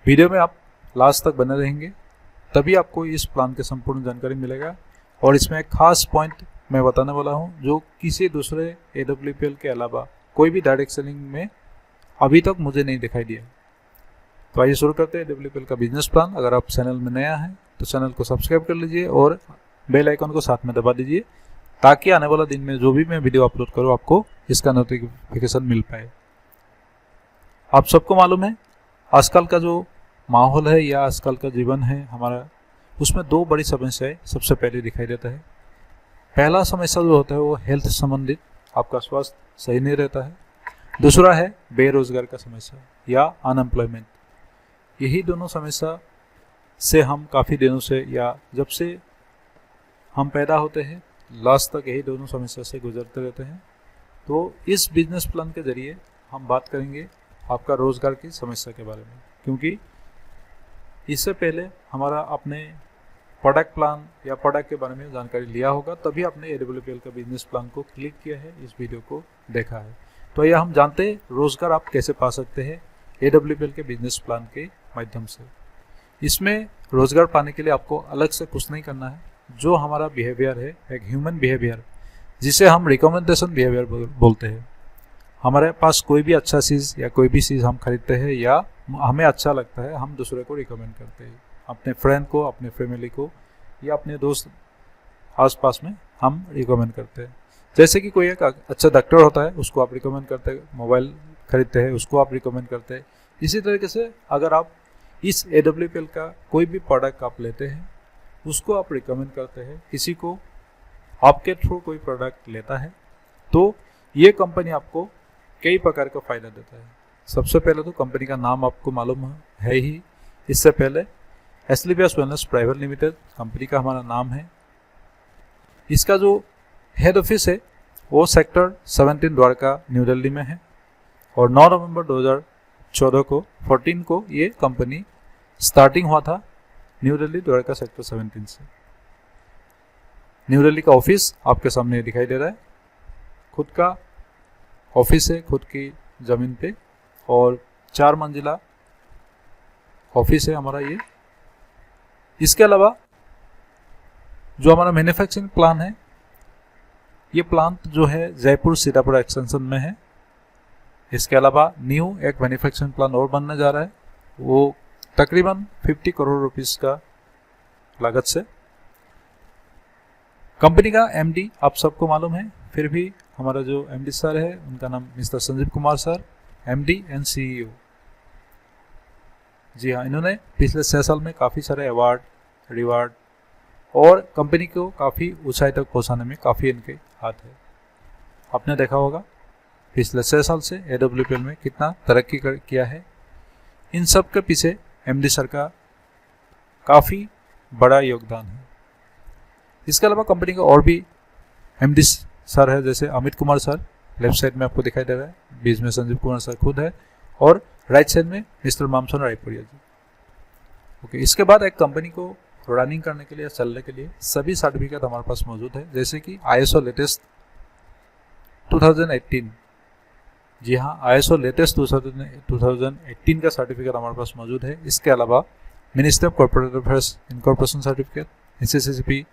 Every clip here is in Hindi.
वीडियो में आप लास्ट तक बने रहेंगे, तभी आपको इस प्लान की संपूर्ण जानकारी मिलेगा। और इसमें एक खास पॉइंट मैं बताने वाला हूं जो किसी दूसरे AWPL के अलावा कोई भी डायरेक्ट सेलिंग में अभी तक मुझे नहीं दिखाई दिया। तो आइए शुरू करते हैं AWPL का बिजनेस प्लान। अगर आप चैनल में नया है तो चैनल को सब्सक्राइब कर लीजिए और बेल आइकन को साथ में दबा दीजिए, ताकि आने वाला दिन में जो भी मैं वीडियो अपलोड करूँ आपको इसका नोटिफिकेशन मिल पाए। आप सबको मालूम है आजकल का जो माहौल है या आजकल का जीवन है हमारा, उसमें दो बड़ी समस्याएं सबसे पहले दिखाई देता है। पहला समस्या जो होता है वो हेल्थ संबंधित, आपका स्वास्थ्य सही नहीं रहता है। दूसरा है बेरोजगार का समस्या या अनएम्प्लॉयमेंट। यही दोनों समस्या से हम काफ़ी दिनों से या जब से हम पैदा होते हैं लास्ट तक यही दोनों समस्या से गुजरते रहते हैं। तो इस बिजनेस प्लान के जरिए हम बात करेंगे आपका रोजगार की समस्या के बारे में, क्योंकि इससे पहले हमारा अपने प्रोडक्ट प्लान या प्रोडक्ट के बारे में जानकारी लिया होगा, तभी आपने AWPL का बिजनेस प्लान को क्लिक किया है, इस वीडियो को देखा है। तो यह हम जानते हैं रोजगार आप कैसे पा सकते हैं AWPL के बिजनेस प्लान के माध्यम से। इसमें रोजगार पाने के लिए आपको अलग से कुछ नहीं करना है। जो हमारा बिहेवियर है, एक ह्यूमन बिहेवियर जिसे हम रिकमेंडेशन बिहेवियर बोलते हैं। हमारे पास कोई भी अच्छा चीज़ या कोई भी चीज़ हम खरीदते हैं या हमें अच्छा लगता है, हम दूसरे को रिकमेंड करते हैं, अपने फ्रेंड को, अपने फैमिली को या अपने दोस्त आसपास में हम रिकमेंड करते हैं। जैसे कि कोई एक अच्छा डॉक्टर होता है उसको आप रिकमेंड करते हैं, मोबाइल खरीदते हैं उसको आप रिकमेंड करते हैं। इसी तरीके से अगर आप इस AWPL का कोई भी प्रोडक्ट आप लेते हैं उसको आप रिकमेंड करते हैं, किसी को आपके थ्रू कोई प्रोडक्ट लेता है, तो ये कंपनी आपको कई प्रकार का फ़ायदा देता है। सबसे पहले तो कंपनी का नाम आपको मालूम है ही। इससे पहले Asclepius wellness private limited company का हमारा नाम है। इसका जो हेड ऑफिस है वो सेक्टर 17 द्वारका न्यू दिल्ली में है। और 9 नवंबर 2014 को 14 को ये कंपनी स्टार्टिंग हुआ था न्यू दिल्ली द्वारका सेक्टर 17 से। न्यू दिल्ली का ऑफिस आपके सामने दिखाई दे रहा है। खुद का ऑफिस है, खुद की ज़मीन पे, और 4 मंजिला ऑफिस है हमारा ये। इसके अलावा जो हमारा मैन्युफैक्चरिंग प्लान है, ये प्लांट जो है जयपुर सीतापुर एक्सटेंशन में है। इसके अलावा न्यू एक मैन्युफैक्चरिंग प्लान और बनने जा रहा है, वो तकरीबन 50 करोड़ रुपीस का लागत से। कंपनी का MD आप सबको मालूम है, फिर भी हमारा जो MD सर है उनका नाम mister Sanjeev Kumar sir, MD and CEO। जी हाँ, इन्होंने पिछले 6 साल में काफ़ी सारे अवार्ड, रिवार्ड और कंपनी को काफ़ी ऊंचाई तक पहुंचाने में काफ़ी इनके हाथ है। आपने देखा होगा पिछले 6 साल से AWPL में कितना तरक्की किया है। इन सब के पीछे MD सर का काफ़ी बड़ा योगदान है। इसके अलावा कंपनी का और भी MD सर है, जैसे Amit Kumar sir, left side में आपको दिखाई दे रहा है, बीच में संजीव कुमार सर खुद है, और राइट साइड में मिस्टर मामसन रायपुरिया जी। ओके, इसके बाद एक कंपनी को रनिंग करने के लिए, चलने के लिए सभी सर्टिफिकेट हमारे पास मौजूद है, जैसे कि ISO लेटेस्ट 2018। जी हाँ, ISO लेटेस्ट 2018 का सर्टिफिकेट हमारे पास मौजूद है। इसके अलावा ministry of corporate affairs incorporation certificate, SSCP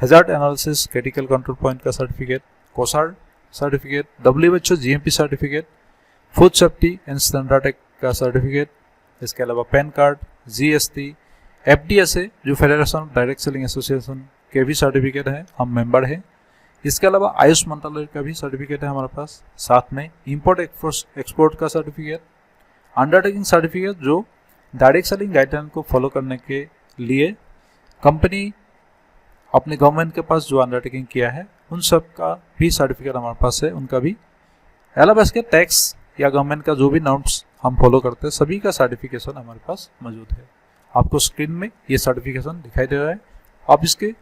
hazard analysis critical control point का सर्टिफिकेट, कोसार certificate, WHO GMP certificate, food safety and standard का सर्टिफिकेट। इसके अलावा पैन कार्ड, GST, FDSA जो federation of direct selling association के भी सर्टिफिकेट हैं, हम मेंबर हैं। इसके अलावा आयुष मंत्रालय का भी सर्टिफिकेट है हमारे पास। साथ में इंपोर्ट एक्सपोर्ट का सर्टिफिकेट, अंडरटेकिंग सर्टिफिकेट जो डायरेक्ट सेलिंग गाइडलाइन को फॉलो करने के लिए कंपनी अपने गवर्नमेंट के पास जो अंडरटेकिंग किया है उन सब का भी सर्टिफिकेट हमारे पास है, उनका भी। अलावा इसके टैक्स या गवर्नमेंट का जो भी नॉर्म्स हम फॉलो करते हैं सभी का सर्टिफिकेशन हमारे पास मौजूद है। आपको स्क्रीन में ये सर्टिफिकेशन दिखाई दे रहा है, आप इसके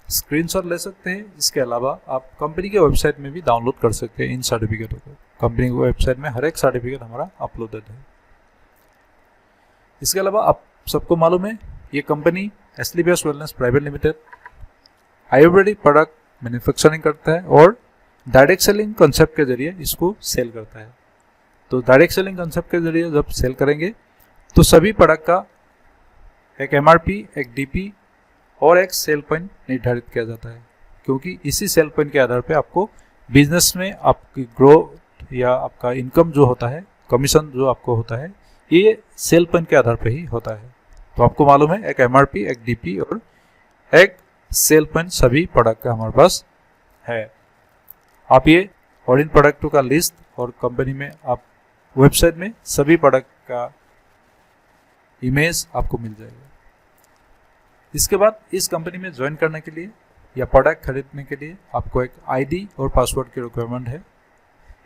स्क्रीनशॉट ले सकते हैं। इसके अलावा आप कंपनी के वेबसाइट में भी डाउनलोड कर सकते हैं इन सर्टिफिकेटों को। कंपनी की वेबसाइट में हर एक सर्टिफिकेट हमारा अपलोडेड है। इसके अलावा आप सबको मालूम है ये company Asclepius wellness private limited Ayurvedic product manufacturing करता है और डायरेक्ट सेलिंग कंसेप्ट के जरिए इसको सेल करता है। तो डायरेक्ट सेलिंग कंसेप्ट के जरिए जब सेल करेंगे तो सभी प्रोडक्ट का एक MRP, एक DP और एक सेल पॉइंट निर्धारित किया जाता है, क्योंकि इसी सेल पॉइंट के आधार पे आपको बिजनेस में आपकी ग्रोथ या आपका इनकम जो होता है, कमीशन जो आपको होता है, ये सेल पॉइंट के आधार पे ही होता है। तो आपको मालूम है एक MRP, एक DP और एक सेल पॉइंट सभी प्रोडक्ट का हमारे पास है। आप ये और इन प्रोडक्टों का लिस्ट और कंपनी में आप वेबसाइट में सभी प्रोडक्ट का इमेज आपको मिल जाएगा। इसके बाद इस कंपनी में ज्वाइन करने के लिए या प्रोडक्ट खरीदने के लिए आपको एक ID और पासवर्ड की रिक्वायरमेंट है।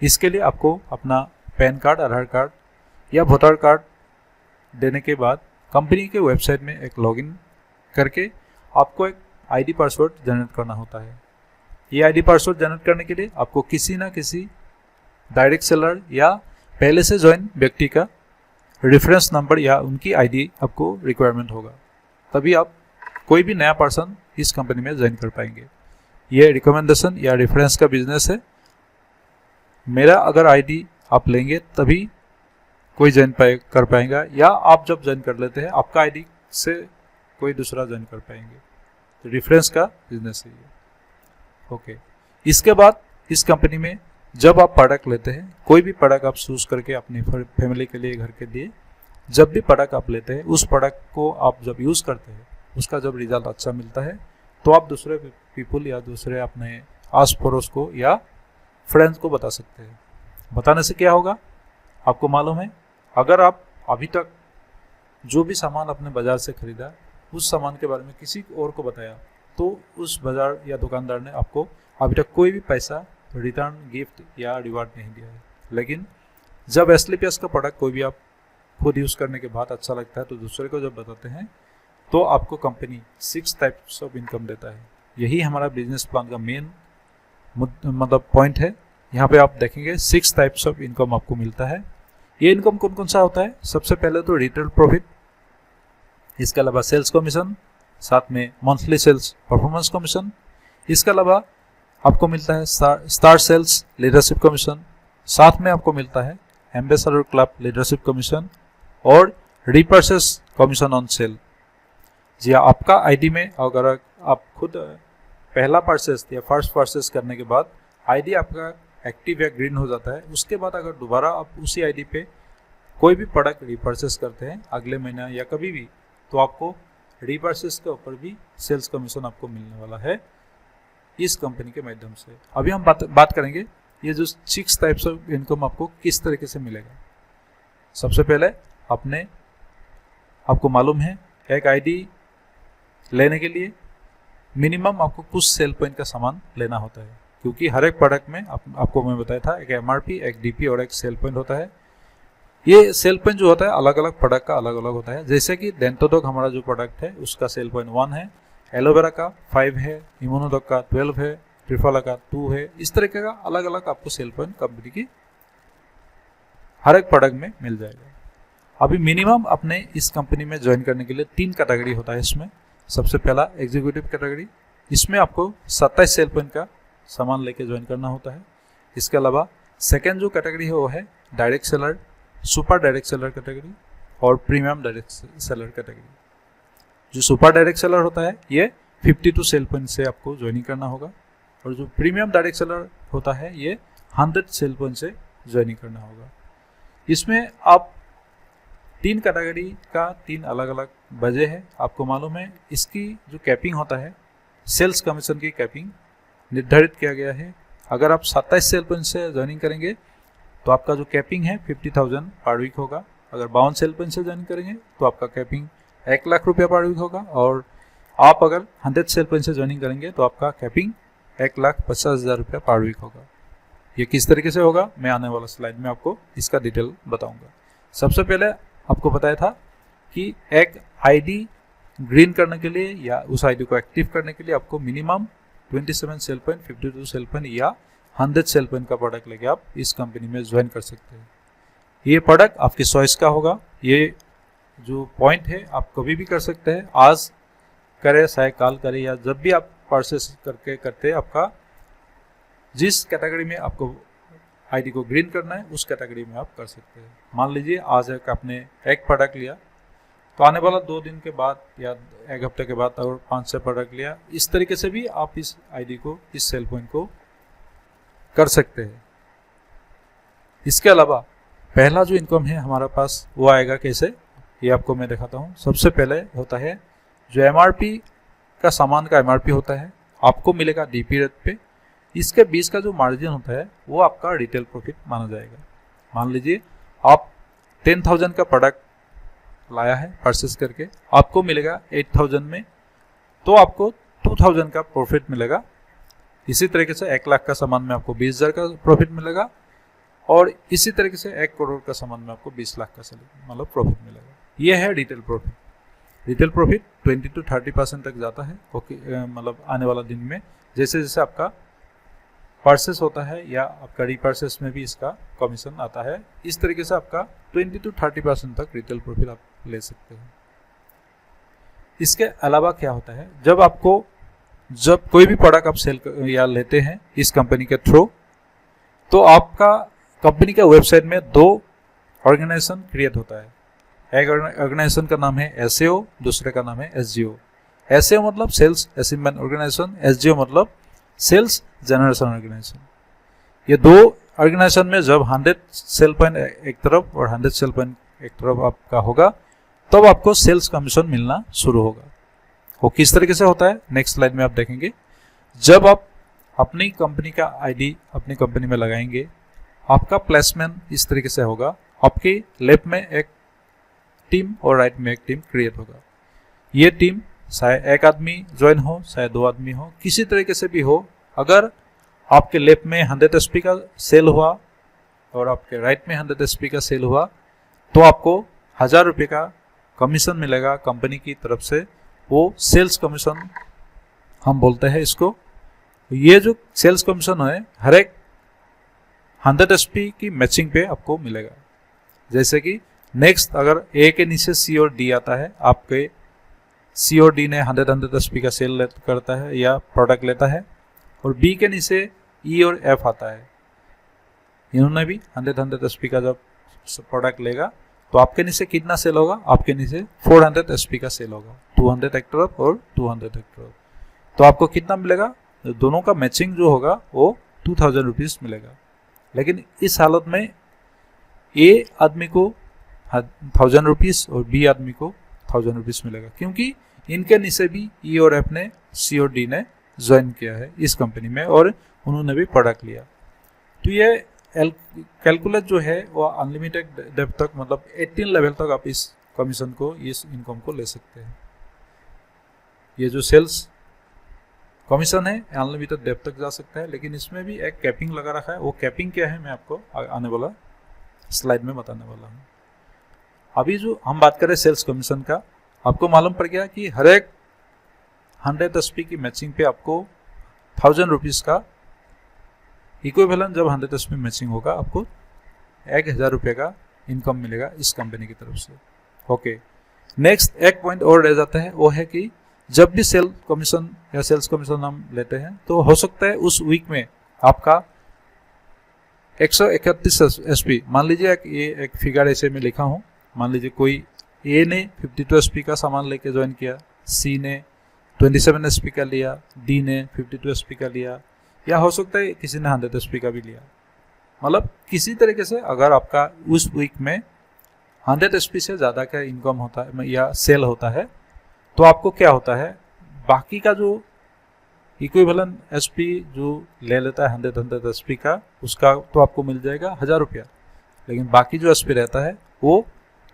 इसके लिए आपको अपना पैन कार्ड, आधार कार्ड या वोटर कार्ड देने के बाद कंपनी के वेबसाइट में एक लॉगिन करके आपको एक ID पासवर्ड जनरेट करना होता है। ये ID पासवर्ड जनरेट करने के लिए आपको किसी ना किसी डायरेक्ट सेलर या पहले से ज्वाइन व्यक्ति का रेफरेंस नंबर या उनकी ID आपको रिक्वायरमेंट होगा, तभी आप कोई भी नया पर्सन इस कंपनी में ज्वाइन कर पाएंगे। ये रिकमेंडेशन या रेफरेंस का बिजनेस है। मेरा अगर ID आप लेंगे तभी कोई ज्वाइन कर पाएगा, या आप जब ज्वाइन कर लेते हैं आपका ID से कोई दूसरा ज्वाइन कर पाएंगे। तो रेफरेंस का बिजनेस है ये। ओके, इसके बाद इस कंपनी में जब आप प्रोडक्ट लेते हैं, कोई भी प्रोडक्ट आप चूज करके अपनी फैमिली के लिए, घर के लिए, जब भी प्रोडक्ट आप लेते हैं, उस प्रोडक्ट को आप जब यूज़ करते हैं, उसका जब रिजल्ट अच्छा मिलता है तो आप दूसरे पीपल या दूसरे अपने आस पड़ोस को या फ्रेंड्स को बता सकते हैं। बताने से क्या होगा, आपको मालूम है अगर आप अभी तक जो भी सामान अपने बाजार से खरीदा, उस सामान के बारे में किसी और को बताया, तो उस बाजार या दुकानदार ने आपको अभी तक कोई भी पैसा रिटर्न, गिफ्ट या रिवार्ड नहीं दिया है। लेकिन जब एसलीपीएस का प्रोडक्ट कोई भी आप खुद यूज़ करने के बाद अच्छा लगता है तो दूसरे को जब बताते हैं तो आपको कंपनी 6 टाइप्स ऑफ इनकम देता है। यही हमारा बिजनेस प्लान का मेन मतलब पॉइंट है। यहाँ पे आप देखेंगे 6 टाइप्स ऑफ इनकम आपको मिलता है। ये इनकम कौन कौन सा होता है? सबसे पहले तो रिटेल प्रॉफिट, इसके अलावा सेल्स कमीशन, साथ में मंथली सेल्स परफॉर्मेंस कमीशन, इसके अलावा आपको मिलता है स्टार सेल्स लीडरशिप कमीशन, साथ में आपको मिलता है एम्बेसडर क्लब लीडरशिप कमीशन और रिपर्चेस कमीशन ऑन सेल। जी हाँ, आपका ID में अगर आप खुद पहला परचेस या फर्स्ट परचेस करने के बाद ID आपका एक्टिव या ग्रीन हो जाता है, उसके बाद अगर दोबारा आप उसी ID पे कोई भी प्रोडक्ट रिपर्चेस करते हैं अगले महीना या कभी भी, तो आपको रिपर्चेस के ऊपर भी सेल्स कमीशन आपको मिलने वाला है इस कंपनी के माध्यम से। अभी हम बात करेंगे ये जो 6 टाइप्स ऑफ इनकम आपको किस तरीके से मिलेगा। सबसे पहले आपको मालूम है एक ID लेने के लिए मिनिमम आपको कुछ सेल पॉइंट का सामान लेना होता है, क्योंकि हर एक प्रोडक्ट में आपको मैं बताया था एक MRP, एक DP और एक सेल पॉइंट होता है। ये सेल पॉइंट जो होता है अलग अलग प्रोडक्ट का अलग अलग होता है। जैसे कि डेंटोडॉग हमारा जो प्रोडक्ट है उसका सेल पॉइंट 1 है, एलोवेरा का 5 है, इम्यूनोडॉग का 12 है, ट्रिफाला का 2 है। इस तरीके का अलग अलग आपको सेल पॉइंट कंपनी की हर एक प्रोडक्ट में मिल जाएगा। अभी मिनिमम अपने इस कंपनी में ज्वाइन करने के लिए 3 कैटेगरी होता है इसमें। सबसे पहला एग्जीक्यूटिव कैटेगरी, इसमें आपको 27 सेल पॉइंट का सामान लेके ज्वाइन करना होता है। इसके अलावा सेकेंड जो कैटेगरी है वो है direct seller, super direct seller category और प्रीमियम डायरेक्ट सेलर कैटेगरी। जो सुपर डायरेक्ट सेलर होता है ये 52 सेल पॉइंट से आपको ज्वाइनिंग करना होगा, और जो प्रीमियम डायरेक्ट सेलर होता है ये 100 सेल पॉइंट से ज्वाइनिंग करना होगा। इसमें आप 3 कैटेगरी का 3 अलग अलग वजह है। आपको मालूम है इसकी जो कैपिंग होता है, सेल्स कमीशन की कैपिंग निर्धारित किया गया है। अगर आप 27 सेल पॉइंट से ज्वाइनिंग करेंगे तो आपका जो कैपिंग है 50,000 पर वीक होगा। अगर 52 सेल पॉइंट से ज्वाइन करेंगे तो आपका कैपिंग 1 लाख रुपया पर वीक होगा, और आप अगर 100 सेल पॉइंट से ज्वाइनिंग करेंगे तो आपका कैपिंग 1,50,000 रुपया पर वीक होगा। ये किस तरीके से होगा मैं आने वाला स्लाइड में आपको इसका डिटेल बताऊंगा। सबसे पहले आपको बताया था कि एक ID ग्रीन करने के लिए या उस ID को एक्टिव करने के लिए आपको minimum 27 cell point, 52 cell point या 100 सेल पॉइंट का प्रोडक्ट लेके आप इस कंपनी में ज्वाइन कर सकते हैं। ये प्रोडक्ट आपकी चॉइस का होगा। ये जो पॉइंट है आप कभी भी कर सकते हैं, आज करें चाहे कल करें, या जब भी आप परचेस करते आपका जिस कैटेगरी में आपको ID को ग्रीन करना है उस कैटेगरी में आप कर सकते हैं। मान लीजिए आज आपने एक प्रोडक्ट लिया तो आने वाला 2 दिन के बाद या 1 हफ्ते के बाद अगर 5 से प्रोडक्ट लिया, इस तरीके से भी आप इस आईडी को, इस सेल पॉइंट को कर सकते हैं। इसके अलावा पहला जो इनकम है हमारे पास वो आएगा कैसे, ये आपको मैं दिखाता हूँ। सबसे पहले होता है जो एमआरपी का सामान का एमआरपी होता है, आपको मिलेगा डीपी रेट पे। इसके 20 का जो मार्जिन होता है वो आपका रिटेल प्रॉफिट माना जाएगा। मान लीजिए आप 10,000 का प्रोडक्ट लाया है परचेस करके, आपको मिलेगा 8,000 में, तो आपको 2,000 का प्रॉफिट मिलेगा। इसी तरीके से 1 लाख का सामान में आपको 20,000 का प्रॉफिट मिलेगा, और इसी तरीके से 1 करोड़ का सामान में आपको 20 लाख का मतलब प्रॉफिट मिलेगा। ये है retail profit. Retail profit 20 to 30% तक जाता है, ओके, मतलब आने वाला दिन में जैसे जैसे आपका परचेस होता है या आपका रीपरचेस में भी इसका कमीशन आता है। इस तरीके से आपका 20 to 30% तक रिटेल प्रॉफिट आप ले सकते हैं। इसके अलावा क्या होता है, जब कोई भी प्रोडक्ट आप सेल या लेते हैं इस कंपनी के थ्रू, तो आपका कंपनी के वेबसाइट में 2 ऑर्गेनाइजेशन क्रिएट होता है। एक ऑर्गेनाइजेशन का नाम है एसईओ, दूसरे का नाम है एसजीओ। एसईओ मतलब सेल्स अचीवमेंट ऑर्गेनाइजेशन, एसजीओ मतलब सेल्स जनरेशन ऑर्गेनाइजेशन। ये 2 ऑर्गेनाइजेशन में जब 100 सेल पॉइंट एक तरफ और 100 सेल पॉइंट एक तरफ आपका होगा, तब आपको सेल्स कमीशन मिलना शुरू होगा। वो किस तरीके से होता है नेक्स्ट स्लाइड में आप देखेंगे। जब आप अपनी कंपनी का आईडी अपनी कंपनी में लगाएंगे, आपका प्लेसमेंट इस तरीके से होगा। आपके लेफ्ट में एक टीम और राइट में एक टीम क्रिएट होगा। ये टीम चाहे 1 आदमी ज्वाइन हो, चाहे 2 आदमी हो, किसी तरीके से भी हो, अगर आपके लेफ्ट में 100 एसपी का सेल हुआ और आपके राइट में 100 एसपी का सेल हुआ, तो आपको 1000 रुपये का कमीशन मिलेगा कंपनी की तरफ से। वो सेल्स कमीशन हम बोलते हैं इसको। ये जो सेल्स कमीशन है हर एक 100 एसपी की मैचिंग पे आपको मिलेगा। जैसे कि नेक्स्ट अगर ए के नीचे सी और डी आता है, आपके सी और डी ने 100 एसपी का सेल करता है या प्रोडक्ट लेता है, और बी के नीचे ई और एफ आता है, इन्होंने भी 100 एसपी का जब प्रोडक्ट लेगा, तो आपके नीचे कितना सेल होगा, आपके नीचे 400 एसपी का सेल होगा, 200 एक तरफ और 200 एक तरफ। तो आपको कितना मिलेगा, दोनों का मैचिंग जो होगा वो 2000 रुपीज़ मिलेगा। लेकिन इस हालत में ए आदमी को 1000 रुपीज़ और बी आदमी को 1000 रुपीज़ मिलेगा, क्योंकि इनके नीचे भी ई और एफ ने, सी और डी ने ज्वाइन किया है इस कंपनी में और उन्होंने भी प्रोडक्ट लिया। तो ये कैलकुलेट जो है वो अनलिमिटेड डेप्थ तक, मतलब 18 लेवल तक आप इस कमीशन को, इस इनकम को ले सकते हैं। ये जो सेल्स कमीशन है अनलिमिटेड डेप्थ तक जा सकता है, लेकिन इसमें भी एक कैपिंग लगा रखा है। वो कैपिंग क्या है मैं आपको आने वाला स्लाइड में बताने वाला हूँ। अभी जो हम बात करें सेल्स कमीशन का, आपको मालूम पड़ गया कि हर एक 100 एसपी की मैचिंग पे आपको 1000 रुपीज़ का इक्विवेलेंट, जब 100 एसपी मैचिंग होगा आपको 1000 रुपये का इनकम मिलेगा इस कंपनी की तरफ से। ओके, नेक्स्ट एक पॉइंट और रह जाता है, वो है कि जब भी सेल कमीशन या सेल्स कमीशन हम लेते हैं, तो हो सकता है उस वीक में आपका 131 एसपी, मान लीजिए ये एक फिगर ऐसे में लिखा हूँ, मान लीजिए कोई ए ने 52 एसपी का सामान लेके ज्वाइन किया, सी ने 27 एसपी का लिया, डी ने 52 एसपी का लिया, या हो सकता है किसी ने 100 एसपी का भी लिया। मतलब किसी तरीके से अगर आपका उस वीक में 100 एसपी से ज़्यादा का इनकम होता है या सेल होता है, तो आपको क्या होता है, बाकी का जो इक्विवेलेंट एसपी जो ले लेता है 100 एसपी का, उसका तो आपको मिल जाएगा 1000 रुपया, लेकिन बाकी जो एसपी रहता है वो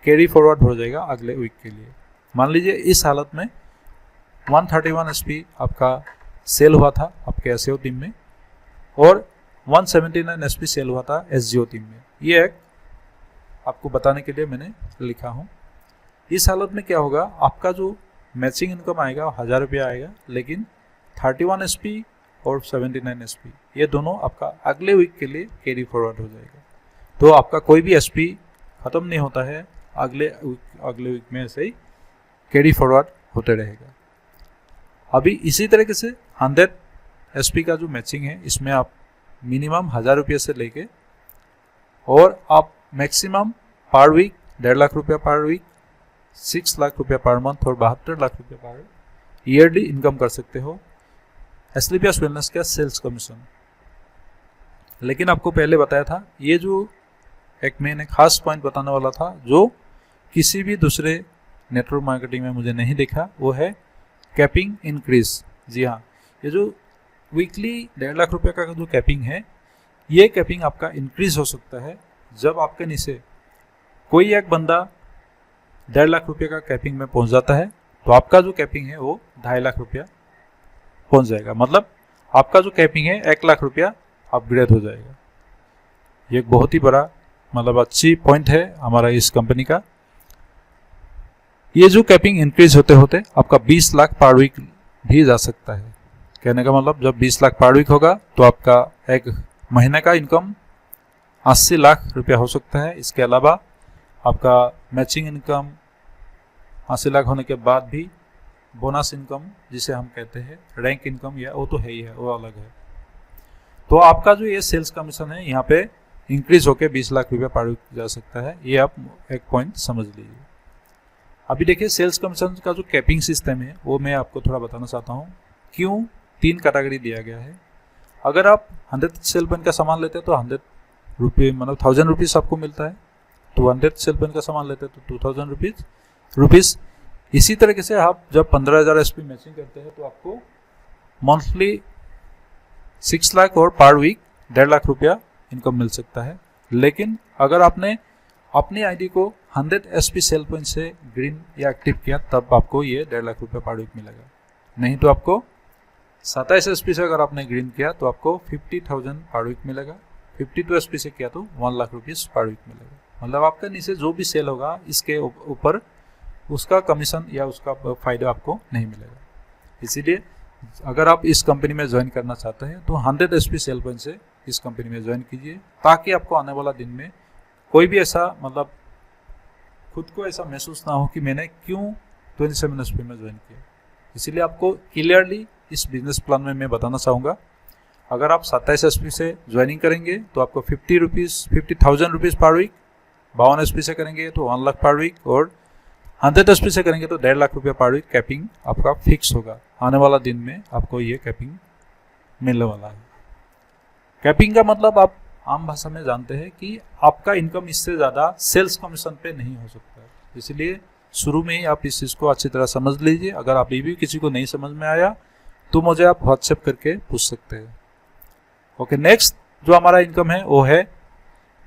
कैरी फॉरवर्ड हो जाएगा अगले वीक के लिए। मान लीजिए इस हालत में 131 एसपी आपका सेल हुआ था आपके एसईओ टीम में, और 179 एसपी सेल हुआ था एसजीओ टीम में। ये एक आपको बताने के लिए मैंने लिखा हूँ। इस हालत में क्या होगा, आपका जो मैचिंग इनकम आएगा 1000 रुपया आएगा, लेकिन 31 एसपी और 79 एसपी ये दोनों आपका अगले वीक के लिए कैरी फॉरवर्ड हो जाएगा। तो आपका कोई भी एसपी खत्म नहीं होता है, अगले वीक में ऐसे ही कैरी फॉरवर्ड होते रहेगा। अभी इसी तरीके से 100 एसपी का जो मैचिंग है, इसमें आप मिनिमम 1000 रुपये से लेके और आप मैक्सिमम पर वीक 1.5 लाख रुपया पर वीक 6 लाख रुपया पर मंथ और 72 लाख रुपया पर ईयरली इनकम कर सकते हो एस्क्लेपियस वेलनेस का सेल्स कमीशन। लेकिन आपको पहले बताया था, ये जो एक मैंने खास पॉइंट बताने वाला था जो किसी भी दूसरे नेटवर्क मार्केटिंग में मुझे नहीं देखा, वो है कैपिंग इंक्रीज। जी हाँ, ये जो वीकली 1.5 लाख रुपये का जो कैपिंग है, ये कैपिंग आपका इंक्रीज हो सकता है जब आपके नीचे कोई एक बंदा 1.5 लाख रुपये का कैपिंग में पहुंच जाता है, तो आपका जो कैपिंग है वो 2.5 लाख रुपया पहुंच जाएगा। मतलब आपका जो कैपिंग है 1 लाख रुपया अपग्रेड हो जाएगा। ये एक बहुत ही बड़ा मतलब अच्छी पॉइंट है हमारा इस कंपनी का। ये जो कैपिंग इंक्रीज होते होते आपका 20 लाख पर वीक भी जा सकता है। कहने का मतलब जब 20 लाख पर वीक होगा तो आपका एक महीने का इनकम 80 लाख रुपया हो सकता है। इसके अलावा आपका मैचिंग इनकम 80 लाख होने के बाद भी बोनस इनकम जिसे हम कहते हैं रैंक इनकम, या वो तो है ही है, वो अलग है। तो आपका जो ये सेल्स कमीशन है यहाँ पे इंक्रीज होकर 20 लाख रुपया पर वीक जा सकता है। ये आप एक पॉइंट समझ लीजिए। अभी देखिए सेल्स कमीशन का जो कैपिंग सिस्टम है वो मैं आपको थोड़ा बताना चाहता हूँ। क्यों 3 कैटेगरी दिया गया है। अगर आप 100 सेल पॉइंट का सामान लेते हैं तो 100 रुपये मतलब 1000 रुपीज़ आपको मिलता है। 200 सेल पॉइंट का सामान लेते हैं तो 2000 रुपीज़। इसी तरीके से आप जब 15,000 SP मैचिंग करते हैं तो आपको मंथली 6 लाख और पर वीक 1.5 लाख रुपया इनकम मिल सकता है। लेकिन अगर आपने अपनी आईडी को 100 SP सेल पॉइंट से ग्रीन या एक्टिव किया तब आपको ये 1.5 लाख रुपया पर वीक मिलेगा। नहीं तो आपको 27 SP से अगर आपने ग्रीन किया तो आपको 50,000 पर वीक मिलेगा। 52 SP से किया तो 1 लाख रुपीज़ पर वीक मिलेगा। मतलब आपका नीचे जो भी सेल होगा इसके ऊपर उसका कमीशन या उसका फायदा आपको नहीं मिलेगा। इसीलिए अगर आप इस कंपनी में ज्वाइन करना चाहते हैं तो 100 SP सेल पॉइंट से इस कंपनी में ज्वाइन कीजिए, ताकि आपको आने वाला दिन में कोई भी ऐसा मतलब खुद को ऐसा महसूस ना हो कि मैंने क्यों 27 SP में ज्वाइन किया। इसीलिए आपको क्लियरली इस बिजनेस प्लान में मैं बताना चाहूँगा, अगर आप 27 SP से ज्वाइनिंग करेंगे तो आपको 50,000 रुपीज़ पर वीक, 52 SP से करेंगे तो 1 लाख पर वीक, और 100 SP से करेंगे तो 1.5 लाख रुपया पर वीक कैपिंग आपका फिक्स होगा। आने वाला दिन में आपको ये कैपिंग मिलने वाला है। कैपिंग का मतलब आप आम भाषा में जानते हैं कि आपका इनकम इससे ज़्यादा सेल्स कमीशन पे नहीं हो सकता है। इसलिए शुरू में ही आप इस चीज़ को अच्छी तरह समझ लीजिए। अगर आप भी किसी को नहीं समझ में आया तो मुझे आप व्हाट्सएप करके पूछ सकते हैं। ओके, नेक्स्ट जो हमारा इनकम है वो है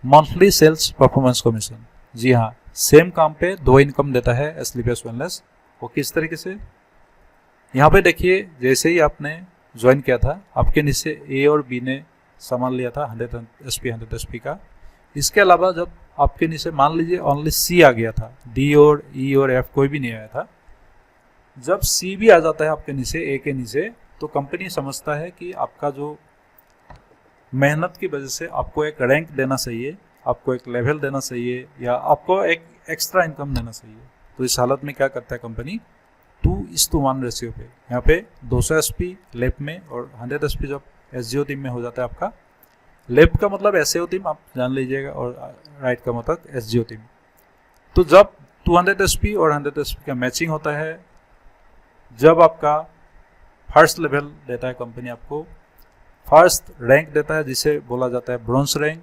मंथली सेल्स परफॉर्मेंस कमीशन। जी हाँ, सेम काम पे 2 इनकम देता है एस्क्लेपियस वेलनेस। वो किस तरीके से, यहाँ पे देखिए, जैसे ही आपने ज्वाइन किया था आपके नीचे ए और बी ने सामान लिया था 100 SP का। इसके अलावा जब आपके नीचे मान लीजिए ओनली सी आ गया था, डी और ई और एफ कोई भी नहीं आया था, जब सी भी आ जाता है आपके नीचे ए के नीचे, तो कंपनी समझता है कि आपका जो मेहनत की वजह से आपको एक रैंक देना चाहिए, आपको एक लेवल देना चाहिए, या आपको एक एक्स्ट्रा इनकम देना चाहिए। तो इस हालत में क्या करता है कंपनी, 2:1 रेशियो पे, यहाँ पे 200 SP लेफ्ट में और 100 SP जब SGO टीम में हो जाता है आपका। लेफ्ट का मतलब SAO टीम आप जान लीजिएगा, और राइट का मतलब SGO टीम। तो जब 200 SP और 100 SP का मैचिंग होता है, जब आपका फर्स्ट लेवल देता है कंपनी, आपको फर्स्ट रैंक देता है जिसे बोला जाता है ब्रॉन्ज रैंक,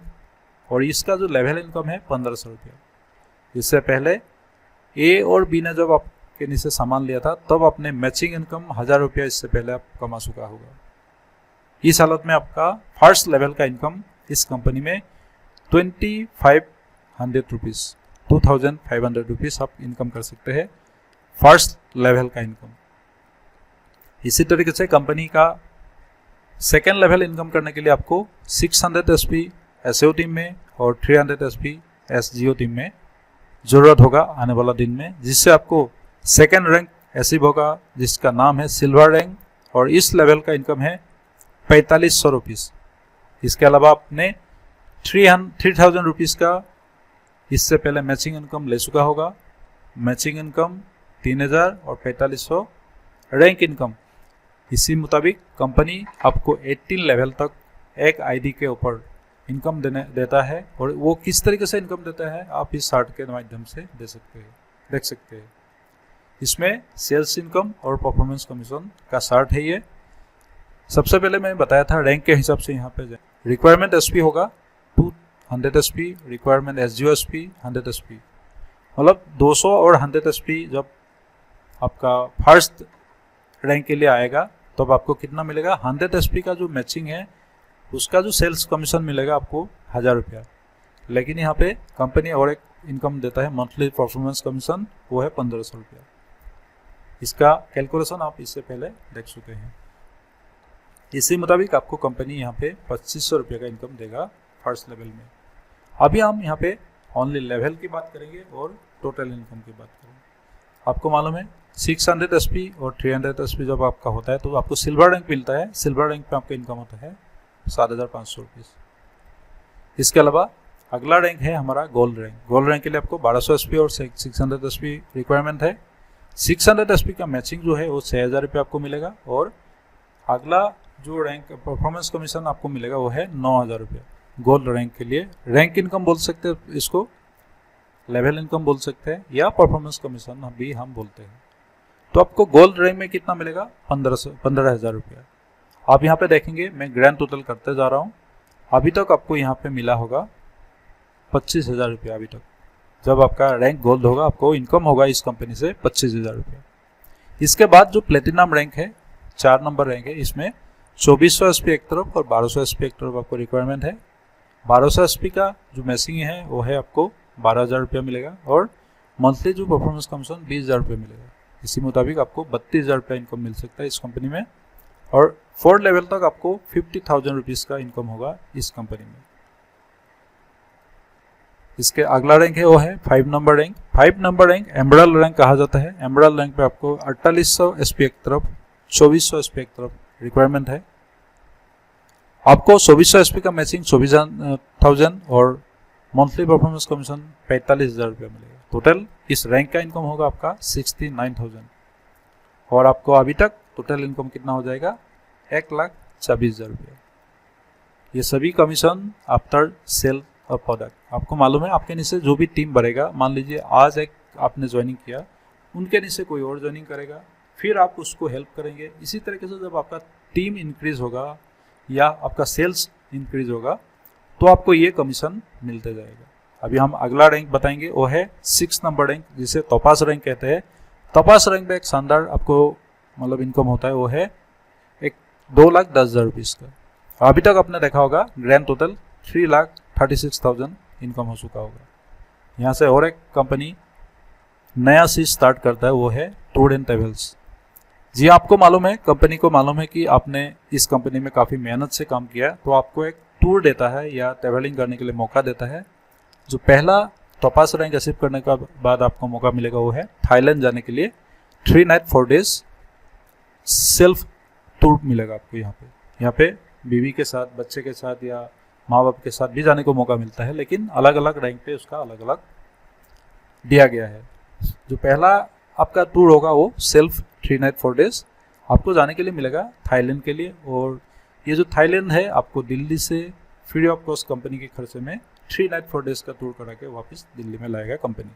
और इसका जो लेवल इनकम है 1500 रुपया। इससे पहले ए और बी ने जब आपके नीचे सामान लिया था तब आपने मैचिंग इनकम 1000 रुपया इससे पहले आप कमा चुका होगा। इस हालत में आपका फर्स्ट लेवल का इनकम इस कंपनी में 2500 रुपीज़, 2500 रुपीज़ आप इनकम कर सकते हैं, फर्स्ट लेवल का इनकम। इसी तरीके से कंपनी का सेकेंड लेवल इनकम करने के लिए आपको 600 SP SAO टीम में और 300 SP SGO टीम में ज़रूरत होगा आने वाला दिन में, जिससे आपको सेकेंड रैंक अचीव होगा जिसका नाम है सिल्वर रैंक, और इस लेवल का इनकम है 4500 रुपीज़। इसके अलावा आपने 3000 रुपीज़ का इससे पहले मैचिंग इनकम ले चुका होगा। मैचिंग इनकम 3000 और 4500 रैंक इनकम। इसी मुताबिक कंपनी आपको 18 लेवल तक एक आईडी के ऊपर इनकम देता है, और वो किस तरीके से इनकम देता है आप इस चार्ट के माध्यम से देख सकते हैं। इसमें सेल्स इनकम और परफॉर्मेंस कमीशन का चार्ट है ये। सबसे पहले मैं बताया था रैंक के हिसाब से यहाँ पे रिक्वायरमेंट एसपी होगा 200 एसपी, रिक्वायरमेंट एसजीओ एसपी 100 एसपी, मतलब 200 और 100 एसपी जब आपका फर्स्ट रैंक के लिए आएगा तब आपको कितना मिलेगा, 100 एसपी का जो मैचिंग है उसका जो सेल्स कमीशन मिलेगा आपको 1000 रुपया। लेकिन यहाँ पे कंपनी और एक इनकम देता है मंथली परफॉर्मेंस कमीशन, वो है 1500 रुपया। इसका कैलकुलेशन आप इससे पहले देख चुके हैं। इसी मुताबिक आपको कंपनी यहाँ पे 2500 रुपये का इनकम देगा फर्स्ट लेवल में। अभी हम यहाँ पे ओनली लेवल की बात करेंगे और टोटल इनकम की बात करेंगे। आपको मालूम है 600 एसपी और 300 एसपी जब आपका होता है तो आपको सिल्वर रैंक मिलता है। सिल्वर रैंक पे आपका इनकम होता है 7500 रुपये। इसके अलावा अगला रैंक है हमारा गोल्ड रैंक। गोल्ड रैंक के लिए आपको 1200 एसपी और 600 एसपी रिक्वायरमेंट है। 600 एसपी का मैचिंग जो है वो 6000 रुपये आपको मिलेगा और अगला जो रैंक परफॉर्मेंस कमीशन आपको मिलेगा वो है 9000 रुपये गोल्ड रैंक के लिए। रैंक इनकम बोल सकते हैं इसको, लेवल इनकम बोल सकते हैं या परफॉर्मेंस कमीशन भी हम बोलते हैं। तो आपको गोल्ड रैंक में कितना मिलेगा, 15,000 रुपया। आप यहाँ पे देखेंगे मैं ग्रैंड टोटल करते जा रहा हूँ। अभी तक आपको यहाँ पे मिला होगा 25,000 रुपया। अभी तक जब आपका रैंक गोल्ड होगा आपको इनकम होगा इस कंपनी से 25,000 रुपया। इसके बाद जो प्लेटिनम रैंक है 4 नंबर रैंक है, इसमें 2400 एसपी एक तरफ और 1200 एसपी एक तरफ आपको रिक्वायरमेंट है। 1200 एसपी का जो मैचिंग है वो है आपको 12,000 रुपया मिलेगा और मंथली जो परफॉर्मेंस कमीशन 20,000 रुपये मिलेगा। इसी मुताबिक आपको 32,000 रुपया इनकम मिल सकता है इस कंपनी में और 4 लेवल तक आपको 50,000 रुपीज़ का इनकम होगा इस कंपनी में। इसके अगला रैंक है वो है 5 number rank. 5 number rank emerald rank कहा जाता है। एमराल्ड रैंक पे आपको 4800 एसपी एक तरफ 2400 एसपी एक तरफ रिक्वायरमेंट है। आपको 2400 एसपी का मैचिंग 24,000 और मंथली परफॉर्मेंस कमीशन 45,000 रुपया मिलेगा। टोटल इस रैंक का इनकम होगा आपका 69,000 और आपको अभी तक टोटल इनकम कितना हो जाएगा, 1,24,000 रुपया। ये सभी कमीशन आफ्टर सेल और प्रोडक्ट। आपको मालूम है आपके नीचे जो भी टीम बढ़ेगा, मान लीजिए आज एक आपने ज्वाइनिंग किया, उनके नीचे कोई और ज्वाइनिंग करेगा, फिर आप उसको हेल्प करेंगे। इसी तरीके से जब आपका टीम इंक्रीज होगा या आपका सेल्स इंक्रीज होगा तो आपको ये कमीशन मिलते जाएगा। अभी हम अगला रैंक बताएंगे वो है 6 नंबर रैंक, जिसे तोपास रैंक कहते हैं। तोपास रैंक में एक शानदार आपको मतलब इनकम होता है, वो है एक 2,10,000 रुपीज़ का। अभी तक आपने देखा होगा ग्रैंड टोटल 3,36,000 इनकम हो चुका होगा। यहाँ से और एक कंपनी नया चीज स्टार्ट करता है, वो है टूर एंड ट्रेवल्स। जी आपको मालूम है, कंपनी को मालूम है कि आपने इस कंपनी में काफ़ी मेहनत से काम किया है, तो आपको एक टूर देता है या ट्रेवलिंग करने के लिए मौका देता है। जो पहला तोपास रैंक अचीव करने का बाद आपको मौका मिलेगा वो है थाईलैंड जाने के लिए 3 नाइट 4 डेज सेल्फ टूर मिलेगा आपको। यहाँ पे बीवी के साथ, बच्चे के साथ या माँ बाप के साथ भी जाने को मौका मिलता है, लेकिन अलग अलग रैंक पे उसका अलग अलग दिया गया है। जो पहला आपका टूर होगा वो सेल्फ 3 नाइट 4 डेज आपको जाने के लिए मिलेगा थाईलैंड के लिए। और ये जो थाईलैंड है आपको दिल्ली से फ्री ऑफ कॉस्ट कंपनी के खर्चे में 3 नाइट 4 डेज का टूर करा के वापस दिल्ली में लाएगा कंपनी।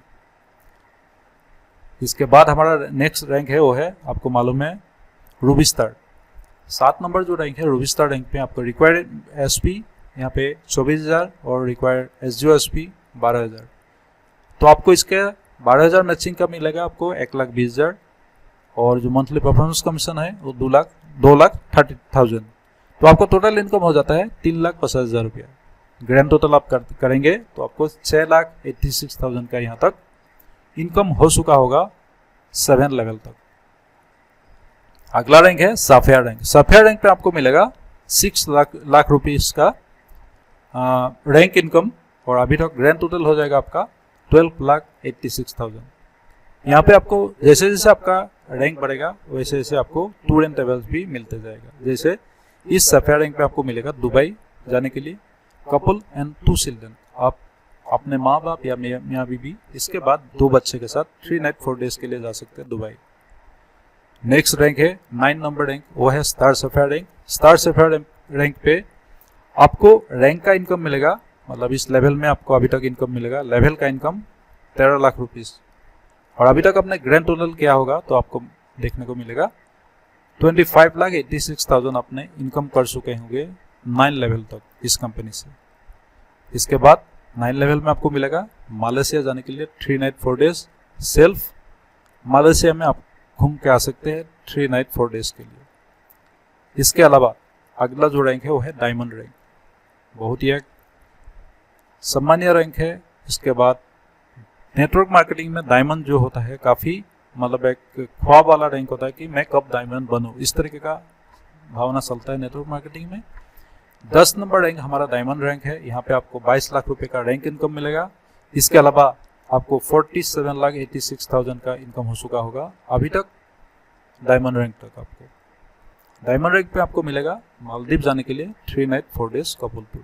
इसके बाद हमारा नेक्स्ट रैंक है वो है, आपको मालूम है, रूबी स्टार। 7 नंबर जो रैंक है रूबी स्टार रैंक पे आपको रिक्वायर्ड एसपी यहाँ पे 24,000 और रिक्वायर्ड एसजीओ एसपी 12,000। तो आपको इसके 12,000 मैचिंग का मिलेगा आपको 1,20,000 और जो मंथली परफॉर्मेंस कमीशन है वो 2,30,000। तो आपको टोटल इनकम हो जाता है 3,50,000 रुपया। ग्रैंड टोटल आप करेंगे तो आपको 6,86,000 का यहाँ तक इनकम हो चुका होगा 7 लेवल तक। अगला रैंक है साफियर रैंक। साफियर रैंक पे आपको मिलेगा 6 लाख रुपीस का रैंक इनकम और अभी तक ग्रैंड टोटल हो जाएगा आपका 12,86,000। यहाँ पे आपको जैसे जैसे आपका रैंक बढ़ेगा वैसे वैसे आपको टूर एंड ट्रेवल्स भी मिलते जाएगा। जैसे इस साफियर रैंक पे आपको मिलेगा दुबई जाने के लिए कपल एंड 2 चिल्ड्रन। आप अपने माँ बाप या मियाँ बीबी इसके बाद 2 बच्चे के साथ 3 नाइट 4 डेज के लिए जा सकते हैं दुबई। नेक्स्ट रैंक है 9 नंबर रैंक, वो है star sapphire rank. Star sapphire rank पे आपको रैंक का इनकम मिलेगा, मतलब इस लेवल में आपको अभी तक इनकम मिलेगा, लेवल का इनकम 13 लाख रुपीस। और अभी तक अपने ग्रैंड टोटल क्या होगा तो आपको देखने को मिलेगा 25,86,000 आपने इनकम कर चुके होंगे 9 लेवल तक इस कंपनी से। इसके बाद 9 लेवल में आपको मिलेगा मालयसिया जाने के लिए 3 नाइट 4 डेज सेल्फ। मालयसिया में आप घूम के आ सकते हैं 3 नाइट 4 डेज के लिए। इसके अलावा अगला जो रैंक है वो है डायमंड रैंक, बहुत ही एक सम्मानीय रैंक है। इसके बाद नेटवर्क मार्केटिंग में डायमंड जो होता है काफ़ी मतलब एक ख्वाब वाला रैंक होता है कि मैं कब डायमंड बनूं, इस तरीके का भावना चलता है नेटवर्क मार्केटिंग में। 10 नंबर रैंक हमारा डायमंड रैंक है। यहाँ पे आपको 22 लाख रुपए का रैंक इनकम मिलेगा। इसके अलावा आपको 47,86,000 का इनकम हो चुका होगा अभी तक डायमंड रैंक तक। आपको डायमंड रैंक पे आपको मिलेगा मालदीव जाने के लिए 3 नाइट 4 डेज कपल टूर।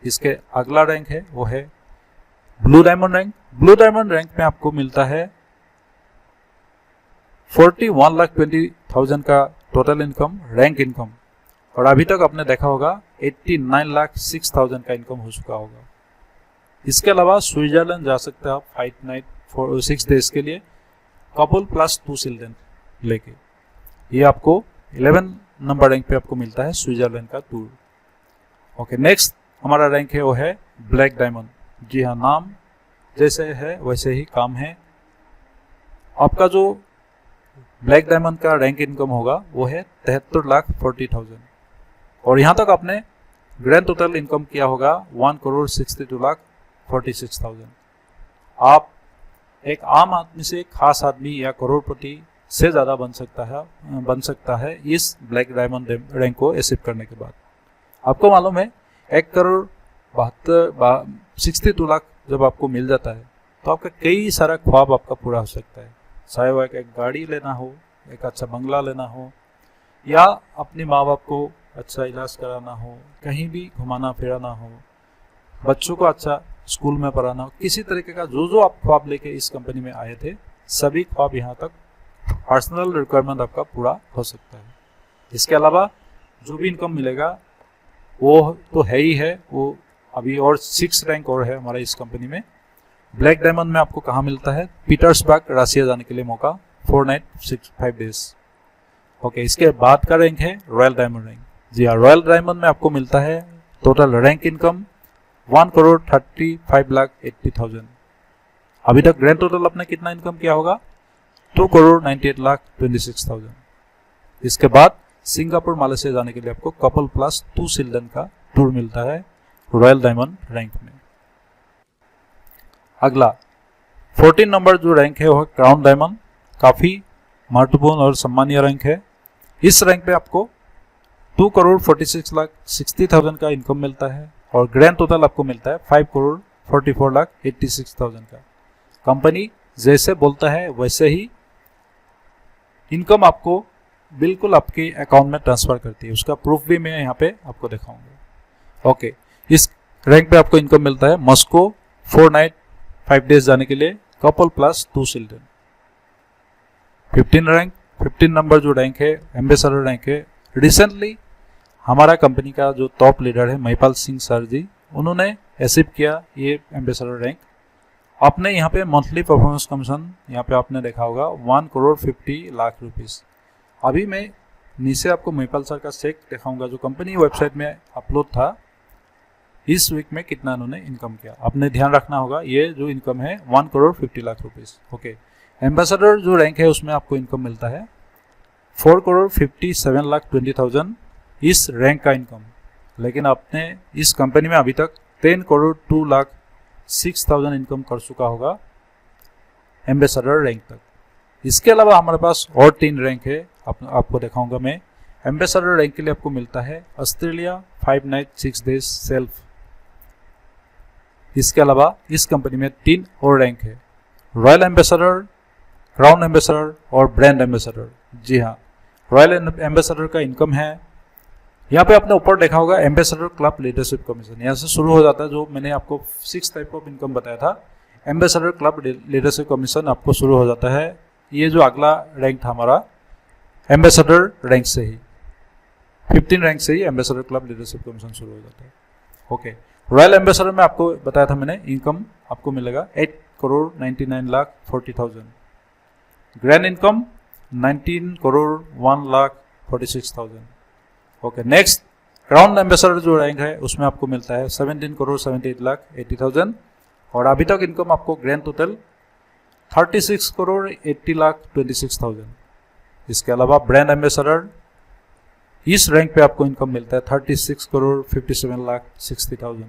इसके अगला रैंक है वो है blue diamond rank. Blue diamond rank में आपको मिलता है 41,20,000 का टोटल इनकम रैंक इनकम, और अभी तक आपने देखा होगा 89,06,000 का इनकम हो चुका होगा। इसके अलावा स्विट्जरलैंड जा सकते हैं आप 5 नाइट 6 डेज के लिए कपल प्लस 2 चिल्ड्रन लेके। ये आपको 11 नंबर रैंक पे आपको मिलता है स्विट्जरलैंड का टूर। ओके, नेक्स्ट हमारा रैंक है वो है ब्लैक डायमंड। जी हाँ, नाम जैसे है वैसे ही काम है। आपका जो ब्लैक डायमंड का रैंक इनकम होगा वो है 73,40,000, और यहाँ तक आपने ग्रैंड टोटल इनकम किया होगा 1,62,46,000। आप एक आम आदमी से खास आदमी या करोड़पति से ज़्यादा बन सकता है इस ब्लैक डायमंड रैंक को अचीव करने के बाद। आपको मालूम है 1,62 लाख जब आपको मिल जाता है तो आपका कई सारा ख्वाब आपका पूरा हो सकता है। चाहे वो एक गाड़ी लेना हो, एक अच्छा बंगला लेना हो, या अपने माँ बाप को अच्छा इलाज कराना हो, कहीं भी घुमाना फिराना हो, बच्चों को अच्छा स्कूल में पढ़ाना हो, किसी तरीके का जो आप ख्वाब लेके इस कंपनी में आए थे सभी ख्वाब यहाँ तक पर्सनल रिक्वायरमेंट आपका पूरा हो सकता है। इसके अलावा जो भी इनकम मिलेगा वो तो है ही है, वो अभी और 6 रैंक और है हमारा इस कंपनी में। ब्लैक डायमंड में आपको कहाँ मिलता है? पीटर्सबर्ग रशिया जाने के लिए मौका 4 नाइट 5 डेज। ओके, इसके बाद का रैंक है रॉयल डायमंड रैंक। जी हाँ, रॉयल डायमंड में आपको मिलता है टोटल रैंक इनकम 1,35,80,000। अभी तक ग्रैंड टोटल आपने कितना इनकम किया होगा? 2,98,26,000। इसके बाद सिंगापुर मालयसिया जाने के लिए आपको कपल प्लस 2 चिल्ड्रन का टूर मिलता है रॉयल डायमंड रैंक में। अगला 14 नंबर जो रैंक है वो है क्राउन डायमंड। काफ़ी महत्वपूर्ण और सम्मानीय रैंक है। इस रैंक पे आपको 2,46,60,000 का इनकम मिलता है, और ग्रैंड टोटल आपको मिलता है 5,44,86,000 का। कंपनी जैसे बोलता है वैसे ही इनकम आपको बिल्कुल आपके अकाउंट में ट्रांसफर करती है। उसका प्रूफ भी मैं यहाँ पे आपको दिखाऊंगा। ओके, इस रैंक पे आपको इनकम मिलता है मॉस्को 4 नाइट 5 डेज जाने के लिए कपल प्लस 2 चिल्ड्रन। 15 नंबर जो रैंक है एम्बेसडर रैंक है। रिसेंटली हमारा कंपनी का जो टॉप लीडर है महिपाल सिंह सर जी, उन्होंने अचीव किया ये एम्बेसडर रैंक। आपने यहाँ पे मंथली परफॉर्मेंस कमीशन यहाँ पे आपने देखा होगा 1,50,00,000 रुपीज़। अभी मैं नीचे आपको महिपाल सर का चेक दिखाऊंगा जो कंपनी वेबसाइट में अपलोड था, इस वीक में कितना उन्होंने इनकम किया। आपने ध्यान रखना होगा ये जो इनकम है 1,50,00,000 रुपीज़। ओके, एम्बेसडर जो रैंक है उसमें आपको इनकम मिलता है 4,57,20,000 इस रैंक का इनकम। लेकिन आपने इस कंपनी में अभी तक 10,02,06,000 इनकम कर चुका होगा एम्बेसडर रैंक तक। इसके अलावा हमारे पास और 3 रैंक है, आपको दिखाऊंगा मैं। एम्बेसडर रैंक के लिए आपको मिलता है ऑस्ट्रेलिया 5 नाइट 6 डेज सेल्फ। इसके अलावा इस कंपनी में 3 और रैंक है, रॉयल एम्बेसडर, क्राउन एम्बेसडर और ब्रांड एम्बेसडर। जी हाँ, रॉयल एम्बेसडर का इनकम है यहाँ पे आपने ऊपर देखा होगा एम्बेसडर क्लब लीडरशिप कमीशन, यहाँ से शुरू हो जाता है। जो मैंने आपको 6 टाइप ऑफ इनकम बताया था, एम्बेसडर क्लब लीडरशिप कमीशन आपको शुरू हो जाता है। ये जो अगला रैंक था हमारा एम्बेसडर रैंक से ही 15 रैंक से ही एम्बेसडर क्लब लीडरशिप कमीशन शुरू हो जाता है। ओके, रॉयल एम्बेसडर में आपको बताया था मैंने, इनकम आपको मिलेगा 8,99,40,000। Grand income 19,01,46,000। Okay, next crown ambassador जो रैंक है उसमें आपको मिलता है 17,78,80,000। और अभी तक इनकम आपको ग्रैंड टोटल 36,80,26,000। इसके अलावा ब्रांड एम्बेसडर इस रैंक पे आपको इनकम मिलता है 36,57,60,000।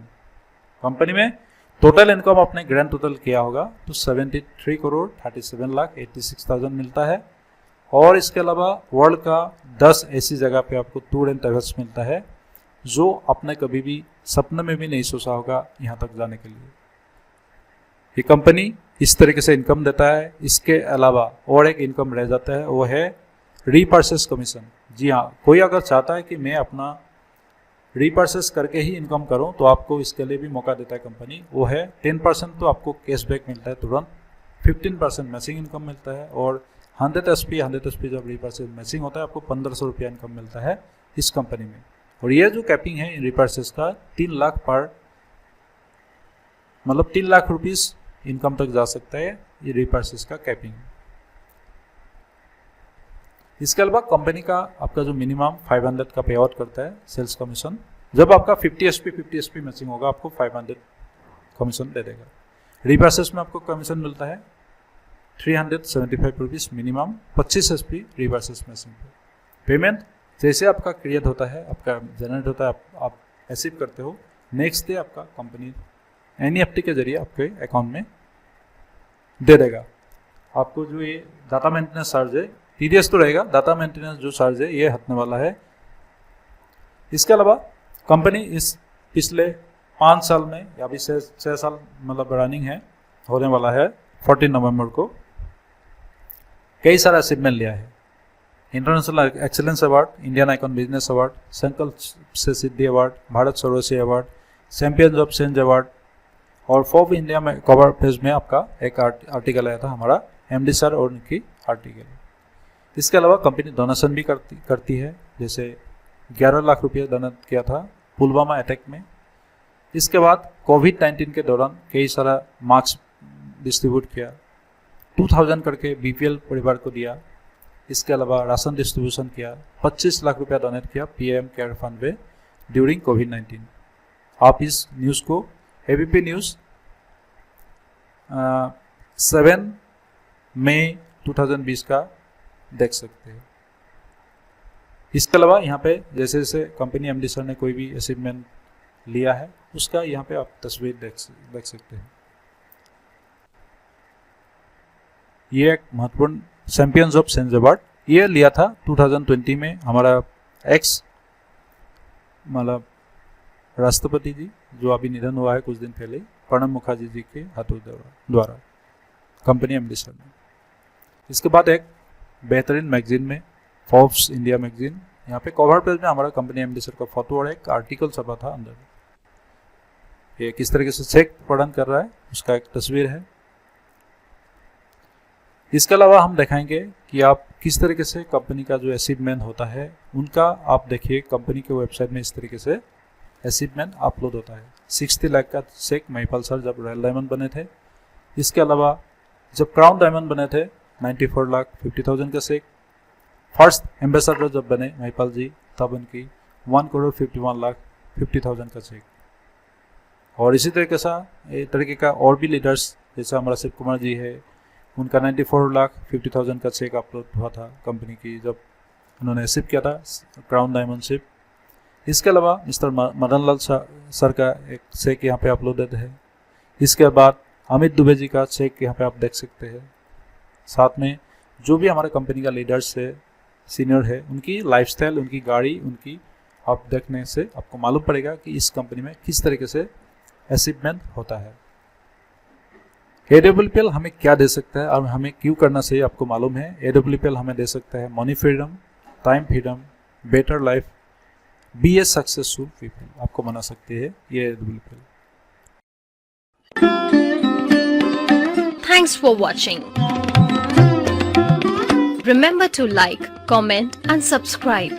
कंपनी में टोटल इनकम आपने ग्रैंड टोटल किया होगा तो 73,37,86,000 मिलता है। और इसके अलावा वर्ल्ड का 10 ऐसी जगह पे आपको टूर एंड ट्रैवल्स मिलता है जो आपने कभी भी सपने में भी नहीं सोचा होगा यहाँ तक जाने के लिए। ये कंपनी इस तरीके से इनकम देता है। इसके अलावा और एक इनकम रह जाता है, वो है रीपर्चेस कमीशन। जी हाँ, कोई अगर चाहता है कि मैं अपना रीपर्चेस करके ही इनकम करूं तो आपको इसके लिए भी मौका देता है कंपनी। वो है 10% तो आपको कैशबैक मिलता है तुरंत, 15% मैचिंग इनकम मिलता है, और 100 SP जब रीपर्चेस मैचिंग होता है आपको 1,500 रुपया इनकम मिलता है इस कंपनी में। और ये जो कैपिंग है रीपर्चेस का 3 लाख मतलब 3 लाख रुपीस इनकम तक जा सकता है ये रीपर्चेस का कैपिंग। इसके अलावा कंपनी का आपका जो मिनिमम 500 का पे आउट करता है सेल्स कमीशन। जब आपका 50 SP मैचिंग होगा आपको 500 कमीशन दे देगा। रीपर्चेस में आपको कमीशन मिलता है 375 rupees minimum, 25 SP repurchase matching पे। पेमेंट जैसे आपका क्रिएट होता है, आपका जनरेट होता है, आप अचीव करते हो, नेक्स्ट डे आपका कंपनी NEFT के जरिए आपके अकाउंट में दे देगा। आपको जो ये डाटा मेंटेनेंस चार्ज है, TDS तो रहेगा, डाटा मेंटेनेंस जो चार्ज है ये हटने वाला है। इसके अलावा कंपनी इस पिछले 5 साल में या अभी 6 साल मतलब रनिंग है, होने वाला है 14 नवंबर को, कई सारा अचीवमेंट लिया है। International excellence award, Indian icon business award, संकल्प से सिद्धि अवार्ड, भारत सर्वश्रेष्ठ award, champions of change award, और फोर्ब्स इंडिया में कवर पेज में आपका एक आर्टिकल आया था हमारा MD सर और उनकी आर्टिकल। इसके अलावा कंपनी डोनेशन भी करती है, जैसे 11 लाख रुपये डोनेट किया था पुलवामा अटैक में। इसके बाद कोविड-19 के दौरान कई सारा मास्क डिस्ट्रीब्यूट किया, 2000 करके BPL परिवार को दिया। इसके अलावा राशन डिस्ट्रीब्यूशन किया, 25 लाख रुपया डोनेट किया PM केयर फंड में ड्यूरिंग कोविड-19। आप इस न्यूज़ को ABP न्यूज़ 7 मई 2020 का देख सकते हैं। इसके अलावा यहाँ पे जैसे जैसे कंपनी MD सर ने कोई भी अचीवमेंट लिया है उसका यहाँ पे आप तस्वीर देख सकते हैं। ये एक महत्वपूर्ण चैंपियंस ऑफ चेंज अवार्ड ये लिया था 2020 में हमारा एक्स मतलब राष्ट्रपति जी जो अभी निधन हुआ है कुछ दिन पहले, प्रणब मुखर्जी जी के हाथों द्वारा कंपनी MD सर ने। इसके बाद एक बेहतरीन मैगजीन में फोर्ब्स इंडिया मैगजीन, यहाँ पे कवर पेज में हमारा कंपनी MD सर का फोटो और एक आर्टिकल छपा था अंदर। ये किस तरीके से चेक प्रदान कर रहा है उसका एक तस्वीर है। इसके अलावा हम दिखाएंगे कि आप किस तरीके से कंपनी का जो अचीवमेंट होता है उनका आप देखिए कंपनी के वेबसाइट में इस तरीके से अचीवमेंट अपलोड होता है। 60 लाख का चेक महिपाल सर जब रॉयल डायमंड बने थे। इसके अलावा जब क्राउन डायमंड बने थे 94,50,000 का चेक। फर्स्ट एम्बेसडर जब बने महिपाल जी तब उनकी 1,51,50,000 का चेक। और इसी तरीके का और भी लीडर्स जैसे हमारा शिव कुमार जी है, उनका 94,50,000 का चेक अपलोड हुआ था कंपनी की जब उन्होंने अचीव किया था क्राउन डायमंड शिप। इसके अलावा मिस्टर मदन लाल सर का एक चेक यहाँ पे अपलोडेड है। इसके बाद अमित दुबे जी का चेक यहाँ पे आप देख सकते हैं। साथ में जो भी हमारे कंपनी का लीडर्स है, सीनियर है, उनकी लाइफस्टाइल, उनकी गाड़ी, उनकी आप देखने से आपको मालूम पड़ेगा कि इस कंपनी में किस तरीके से अचीवमेंट होता है। AWPL हमें क्या दे सकता है और हमें क्यों करना चाहिए आपको मालूम है। AWPL हमें दे सकता है money freedom, time freedom, better life, be a successful people आपको बना सकती है ये AWPL। Thanks for watching. Remember to like, comment and subscribe.